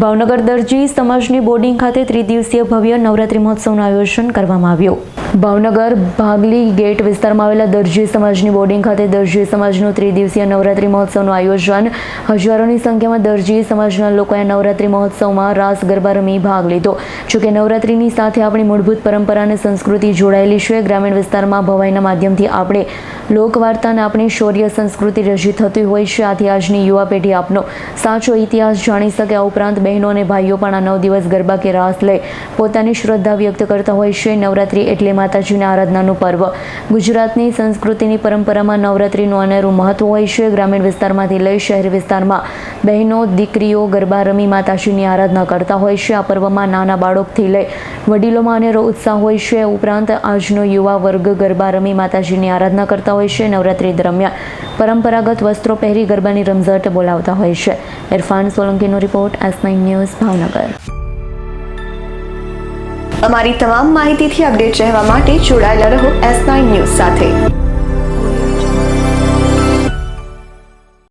ભાવનગર દરજી સમાજની બોર્ડિંગ ખાતે ત્રિદિવસીય ભવ્ય નવરાત્રી મહોત્સવનું આયોજન કરવામાં આવ્યું. ભાવનગર ભાગલી ગેટ વિસ્તારમાં આવેલા દરજી સમાજની બોર્ડિંગ ખાતે દરજી સમાજનું ત્રિદિવસીય નવરાત્રી મહોત્સવનું આયોજન. હજારોની સંખ્યામાં દરજી સમાજના લોકોએ નવરાત્રી મહોત્સવમાં રાસ ગરબા રમી ભાગ લીધો. જોકે નવરાત્રીની સાથે આપણી મૂળભૂત પરંપરા અને સંસ્કૃતિ જોડાયેલી છે. ગ્રામીણ વિસ્તારમાં ભવાઈના માધ્યમથી આપણે લોકવાર્તા અને આપણી શૌર્ય સંસ્કૃતિ રજૂ થતી હોય છે. આથી આજની યુવા પેઢી આપનો સાચો ઇતિહાસ જાણી શકે. આ ઉપરાંત બહેનો અને ભાઈઓ પણ આ 9 દિવસ ગરબા કે રાસ લઈ પોતાની શ્રદ્ધા વ્યક્ત કરતા હોય છે. નવરાત્રી એટલે માતાજીની આરાધનાનું પર્વ. ગુજરાતની સંસ્કૃતિની પરંપરામાં નવરાત્રીનું અનેરું મહત્વ હોય છે. ગ્રામીણ વિસ્તારમાંથી લઈ શહેરી વિસ્તારમાં બહેનો દીકરીઓ ગરબા રમી માતાજીની આરાધના કરતા હોય છે. આ પર્વમાં નાના બાળકથી લઈ વડીલોમાં અનેરો ઉત્સાહ હોય છે. ઉપરાંત આજનો યુવા વર્ગ ગરબા રમી માતાજીની આરાધના કરતા હોય છે. નવરાત્રી દરમિયાન પરંપરાગત વસ્ત્રો પહેરી ગરબાની રમઝટ બોલાવતા હોય છે. ઇરફાન સોલંકીનો રિપોર્ટ, S9 ન્યૂઝ, ભાવનગર. અમારી તમામ માહિતીથી અપડેટ રહેવા માટે જોડાયેલા રહો S9 ન્યૂઝ સાથે.